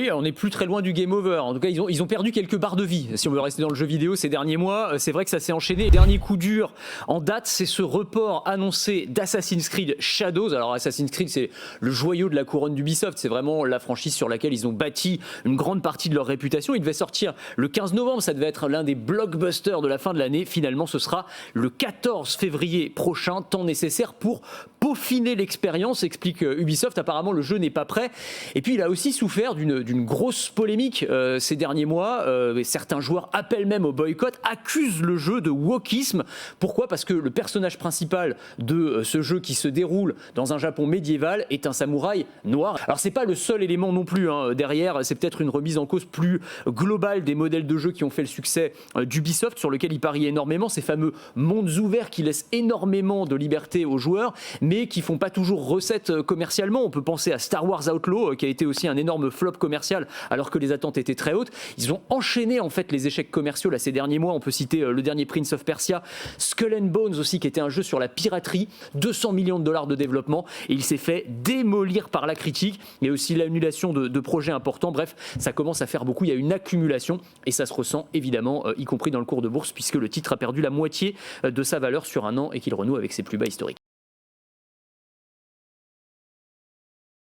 Et on n'est plus très loin du game over. En tout cas, ils ont perdu quelques barres de vie. Si on veut rester dans le jeu vidéo ces derniers mois, c'est vrai que ça s'est enchaîné. Dernier coup dur en date, c'est ce report annoncé d'Assassin's Creed Shadows. Alors Assassin's Creed, c'est le joyau de la couronne d'Ubisoft. C'est vraiment la franchise sur laquelle ils ont bâti une grande partie de leur réputation. Il devait sortir le 15 novembre. Ça devait être l'un des blockbusters de la fin de l'année. Finalement, ce sera le 14 février prochain, temps nécessaire pour peaufiner l'expérience, explique Ubisoft. Apparemment, le jeu n'est pas prêt. Et puis, il a aussi souffert d'une grosse polémique ces derniers mois. Certains joueurs appellent même au boycott, accusent le jeu de wokisme. Pourquoi ? Parce que le personnage principal de ce jeu qui se déroule dans un Japon médiéval est un samouraï noir. Alors, c'est pas le seul élément non plus. Derrière, c'est peut-être une remise en cause plus globale des modèles de jeu qui ont fait le succès d'Ubisoft, sur lequel il parie énormément. Ces fameux mondes ouverts qui laissent énormément de liberté aux joueurs, mais qui font pas toujours recette commercialement. On peut penser à Star Wars Outlaw, qui a été aussi un énorme flop commercial, alors que les attentes étaient très hautes. Ils ont enchaîné en fait les échecs commerciaux là ces derniers mois. On peut citer le dernier Prince of Persia, Skull and Bones aussi, qui était un jeu sur la piraterie, 200 millions de dollars de développement, et il s'est fait démolir par la critique. Il y a aussi l'annulation de projets importants. Bref, ça commence à faire beaucoup. Il y a une accumulation et ça se ressent évidemment, y compris dans le cours de bourse, puisque le titre a perdu la moitié de sa valeur sur un an et qu'il renoue avec ses plus bas historiques.